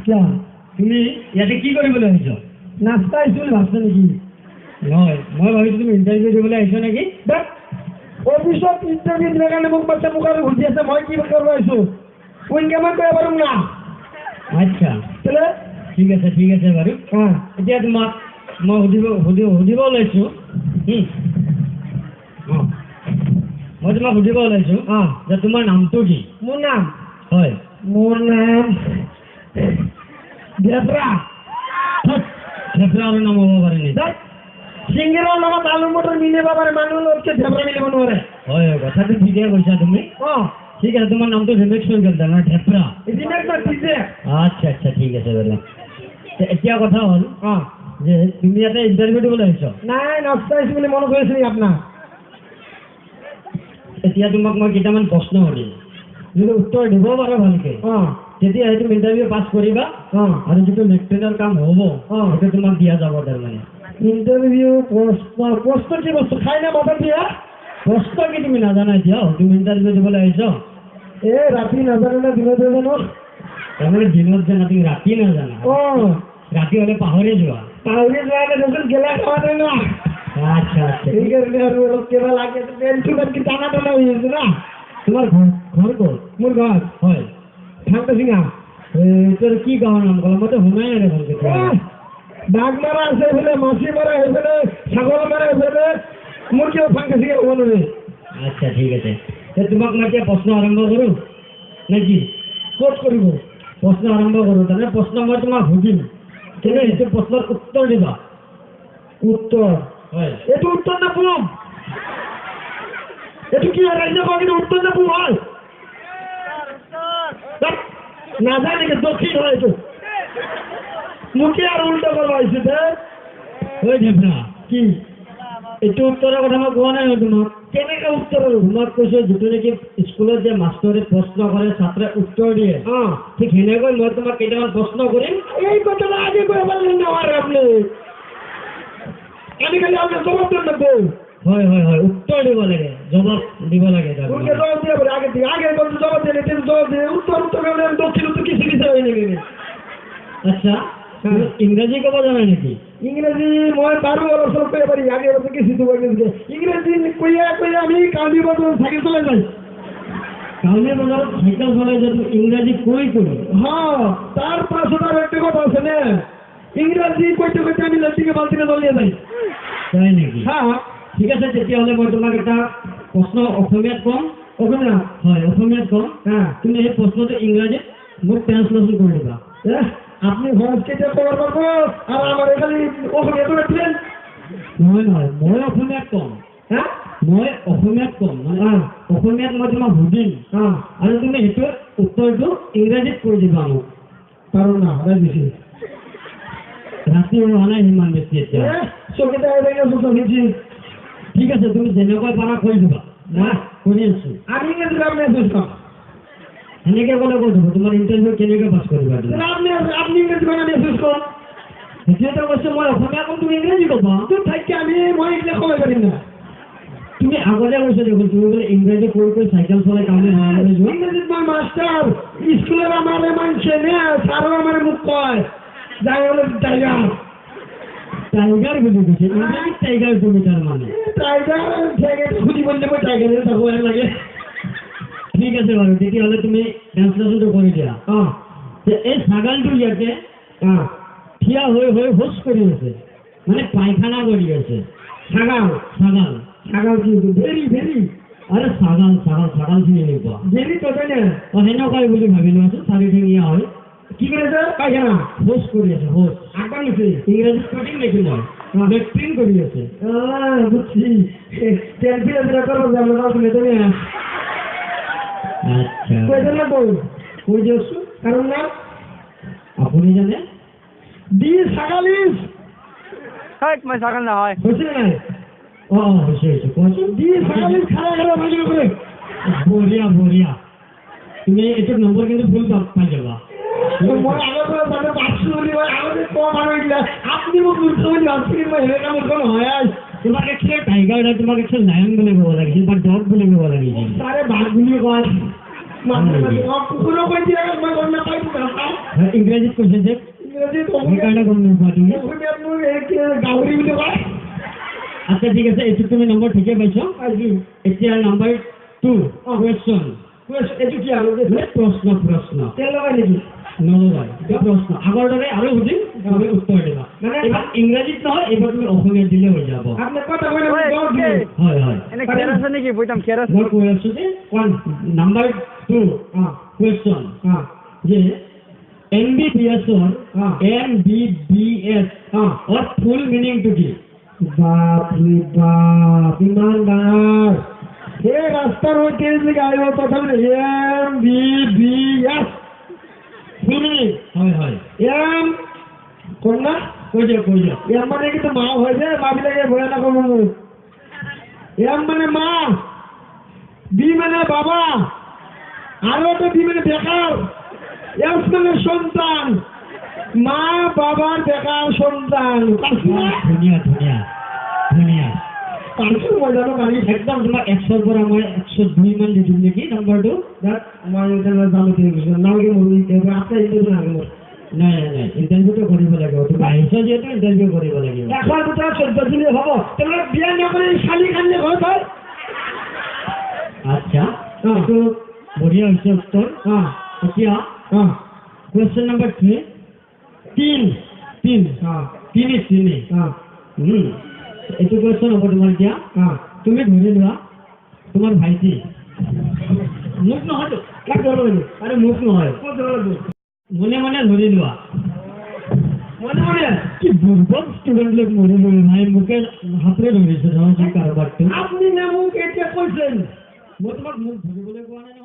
কিয় তুমি ইয়াতে কি কৰিবলৈ আহিছ? নাস্তা আহিছোঁ বুলি ভাবছা নেকি? নহয়, মই ভাবিছোঁ তুমি ইণ্টাৰভিউ দিবলৈ আহিছ নেকি? অফিচত ইণ্টাৰভিউ দিবৰ কাৰণে মোক বাচ্চা মোক আৰু সুধি আছে, মই কি কৰিব আহিছোঁ? উইনকামত কৰিব পাৰোঁ না? আচ্ছা, কেলে? ঠিক আছে বাৰু। এতিয়া তোমাক মই সুধিব ওলাইছোঁ। মই তোমাক সুধিব ওলাইছোঁ যে তোমাৰ নামটো কি? মোৰ নাম হয়। মোৰ নাম ধেপৰা। ধেপৰা আৰু নাম হ'ব পাৰে নেকি? সিংগেৰৰ লগত আলু মটৰ মিলিব পাৰে, মানুহৰ লগতকে ধেপৰা মিলিব নোৱাৰে। হয়, কথাটো ঠিকে কৈছা তুমি। ঠিক আছে, তোমাৰ নামটো ৰিমেক্স হৈ গ'ল না ধেপৰা? আচ্ছা, ঠিক আছে বাৰু। এতিয়া কথা হ'ল যে তুমি ইয়াতে ইণ্টাৰভিউ দিবলৈ আহিছ? নাই, নাস্তা আহিছোঁ বুলি মনত কৰিছোঁ নেকি আপোনাৰ? এতিয়া তোমাক মই কেইটামান প্ৰশ্ন সুধিম, যদি উত্তৰ দিব পাৰা ভালকে তেতিয়া তুমি ইণ্টাৰভিউ পাছ কৰিবা আৰু যিটো লেফটেনৰ কাম হ'ব সেইটো তোমাক দিয়া যাব। তাৰমানে ইণ্টাৰভিউ প্ৰশ্ন কি বস্তু খাই না বাবা দিয়া? প্ৰশ্ন কি তুমি নাজানা? এতিয়া তুমি ইণ্টাৰভিউ দিবলৈ আহিছ? ৰাতি নাজানো না দিনত জানো? তাৰমানে দিনত জানা, তুমি ৰাতি নাজানা? ৰাতি হ'লে পাহৰি যোৱা গেলা খাওয়া যায় না। আচ্ছা, ঠিক আছে, আৰু অলপ কিবা লাগে কি টানা টানা হৈ আছে না। তোমাৰ ঘৰ ক'ত? মোৰ ঘৰ হয় ঠাণ্ডা সিঙা। তোৰ কি গাঁৱৰ নাম ক'লা? মইতো শুনাই নাই ভালকে। বাঘ মাৰা আছে এইফালে, মাছি মাৰা এইফালে, ছাগল মাৰা এইফালে, মোৰ কিবা ফাংকা চিঙা হ'ব নোৱাৰে। আচ্ছা, ঠিক আছে, তোমাক মই এতিয়া প্ৰশ্ন আৰম্ভ কৰোঁ নেকি? ক'ত কৰিব? প্ৰশ্ন আৰম্ভ কৰোঁ। তাৰমানে প্ৰশ্ন মই তোমাক সুধিম, কিন্তু সেইটো প্ৰশ্নৰ উত্তৰ দিবা। উত্তৰ? হয়। এইটো উত্তৰ নাপাম। এইটো কি ৰাজ্য কয় কিন্তু উত্তৰ নাপাম হয় নাযায় নেকি? দক্ষিণ হয় এইটো। মোকে আৰু উল্টা কৰিব আহিছে দে। ঐ ধেপৰা, কি এইটো উত্তৰৰ কথা মই কোৱা নাই তোমাক। কেনেকে উত্তৰ? তোমাক কৈছোঁ যিটো নেকি স্কুলত যে মাষ্টৰে প্ৰশ্ন কৰে, ছাত্ৰে উত্তৰ দিয়ে, ঠিক সেনেকৈ মই তোমাক কেইটামান প্ৰশ্ন কৰিম। এই কথাটা আগে কৈ পারলেন না আর আপনি? আমি খালি আপনার জবাব দেন না বউ। হয়, উত্তর দিব লাগে, জবাব দিব লাগে। উনকে জবাব দিয়ে বলে আগে থেকে আগে বলতে জবাব দেন, এটা জবাব দিয়ে উত্তর করলে দক্ষিণ উত্তর কিছু কিছু হয়ে নেবে। আচ্ছা, ইংরেজি কব জানা নাকি? ইংরেজি মই পারবো অলপ সব কইয়া পারি, আগে বলতে কিছু তো বলতে ইংরেজি কইয়া আমি কালি বাজার সাইকেল চলে যাই। কাউনি বাজার সাইকেল চলে যাই, ইংরেজি কই করি? হ্যাঁ, তার পাঁচশো একটা কথা আছে না, ইংরেজি কইতে কইতে আমি লটিকে বালতিকে দলিয়ে যাই। তাই নাকি? হ্যাঁ, ঠিক আছে, তেতিয়াহ'লে মই তোমাক এটা প্ৰশ্ন অসমীয়াত ক'ম। অসমীয়া? হয়, অসমীয়াত ক'ম। তুমি এই প্ৰশ্নটো ইংৰাজীত মোক ট্ৰান্সলেশ্যন কৰি দিবা। আপনি ভয়েস কেটে খবর পাবো আর আমার এখানে অসমীয়া করে দিলেন। নহয়, মই অসমীয়াত ক'ম। মই অসমীয়াত ক'ম, অসমীয়াত মই তোমাক সুধিম আৰু তুমি সেইটো উত্তৰটো ইংৰাজীত কৰি দিবা মোক। পাৰো না, বেশি ৰাতি হোৱা নাই সিমান বেছি এতিয়া। চকিতে চকিছি। ঠিক আছে, তুমি যেনেকৈ পাৰা কৰি দিবা, মই কৰি আছোঁ। আমি কিন্তু মেসেজ কম সেনেকে ক'লে কৈ দিব, তোমাৰ ইণ্টাৰভিউ কেনেকৈ পাছ কৰিবা? আপনি ইংৰেজি বানা মেসেজ কম। সেইটোৱেতো কৈছে, মই অসমীয়া ক'ম, তুমি ইংৰাজী ক'বা। তোৰ থাকি আমি মই এগুলো কমে পাৰিম না। তুমি আগতে কৈছো দেখোন, তুমি বোলে ইংৰাজী কৈ চাইকেল চলাই কামে যোৱা। ইংৰেজি মই মাস্টাৰ, স্কুলেৰ আমাৰে মানছে না, স্যাৰও আমাৰে মুখ কয় যাই হলো টাইগাৰ। টাইগাৰ বুলি কৈছে, ইংৰাজীত টাইগাৰ তুমি তাৰ মানে? টাইগাৰ খুঁজি বললে মই টাইগাৰেৰ থাকবো লাগে। ঠিক আছে বাৰু, তেতিয়াহ'লে তুমি ট্ৰান্সলেশ্যনটো কৰি দিয়া। এই ছাগালটো ইয়াতে থিয় হৈ শৌচ কৰি আছে, মানে পায়খানা কৰি আছে। ছাগাল কি? ভেৰি আৰে ছাগাল চিনি নোপোৱা? ভেৰি তো তাই না? সেনেকুৱাই বুলি ভাবি লোৱাচোন, চাৰিঠেঙীয়া হয়। কি কৰেছে? পায়খানা শৌচ কৰি আছে, শৌচ। আগাম নিছে ইংৰাজীত কঠিন দেখি মই, লেট্ৰিন কৰি আছে। বুঝছি, টেলফিলে করবো যাবো আসলে তো না। আচ্ছা, কয়জন না বউ কৈ দিয়কচোন। কারণ না আপুনি জানে? দি ছাগালিস মই ছাগল নহয়। হয়েছে নাই? হৈছে কোৱাচোন। দি ছাগালিস খাৰা খাৰা ভাজি কৰে। বঢ়িয়া, তুমি এইটো নম্বৰ কিন্তু ভুল পাই যাবা। মই আগৰ পৰা মানে পাঁচশো বুলি মই আগতে কম আৰু এইগিলা আপুনি মোক মূৰ্খ বুলি ভাবছি, মই সেনেকা মূৰ্খ নহয়। তোমাক টাইগাৰ নাই, তোমাক লায়ন বুলি ক'ব লাগিছিল বা ডগ বুলি ক'ব লাগিছিল। তাৰে বাঘ বুলি কয়। মানুহে কুকুৰক কৈ দিয়ে মই গম নাপাই ইংৰাজীত কৈছে যে ইংৰাজীত সেইকাৰণে গম নোপোৱা তুমি অসমীয়াত মোৰ গাহৰি বুলি কয় আচ্ছা ঠিক আছে এইটো তুমি নম্বৰ ঠিকে পাইছো এতিয়া নাম্বাৰ 2 কুৱেশ্যন এইটো কি আৰু প্ৰশ্ন প্ৰশ্ন তেল লগাই নেকি নলগাই প্ৰশ্ন আগৰ দৰে আৰু সুধিম তুমি উত্তৰ দিবা মানে এইবাৰ ইংৰাজীত নহয় এইবাৰ তুমি অসমীয়াত দিলে হৈ যাব আপুনি কথা কৈ ঐ, ঐ, হয় হয় এনে খেৰ আছে নেকি বৈতাম খেৰ আছে মই কৈ আছো যে নাম্বাৰ 2 কুৱেশ্যন যে MBBS-ৰ MBBS অৰ ফুল মিনিংটো কি বাপৰে বাপ ইমান ডাঙৰ সেই ৰাস্তাৰ সৈতে যে গাড়ী তথাপি MBBS ফুল মিনিং হয় হয় এম কন্যা কৈ দিয়ক এম মানে কিন্তু মা হয় যে মাবিলাকে ভয় নকব মোক এম মানে মা বি মানে বাবা আৰু এটা বি মানে বেকাৰ এস মানে সন্তান মা বাবার বেকার সন্তান ধুনীয়া ধুনীয়া ধুনীয়া পাঁচশো মই জানো গাড়ী একদম তোমাক 100ৰ পৰা মই 102 মান দি দিম নেকি নম্বৰটো মই জানো ঠিক নালাগে মোৰ আছে ইণ্টাৰভিউ নালাগে মোৰ নাই নাই ইণ্টাৰভিউটো কৰিব লাগিব তুমি আহিছা যিহেতু ইণ্টাৰভিউ কৰিব লাগিব এশৰ ভিতৰত 14 দিলে হ'ব তেনেহ'লে বিয়া নকৰি খালি খালি ঘৰত হয় আচ্ছা এইটো বঢ়িয়া হৈছে উত্তৰ এতিয়া কুৱেশ্যন নম্বৰ 3 এইটো কুৱেশ্যন হ'ব তোমাৰ এতিয়া তুমি ধৰি লোৱা তোমাৰ ভাইটি মোক নহয়তো কাক ধৰিব লাগিব আৰে মোক নহয় ক'ত ধৰিব লাগিব মনে মনে ধৰি লোৱা মনে মনে কি বুৰ্বক ষ্টুডেণ্ট লোক মনে মনে ভাই মোকে হাতৰে ধৰিছে নহয় সেই কাৰোবাৰটো আপুনি নে মোক এতিয়া কৈছেন মই তোমাক মোক ধৰিবলৈ কোৱা নাই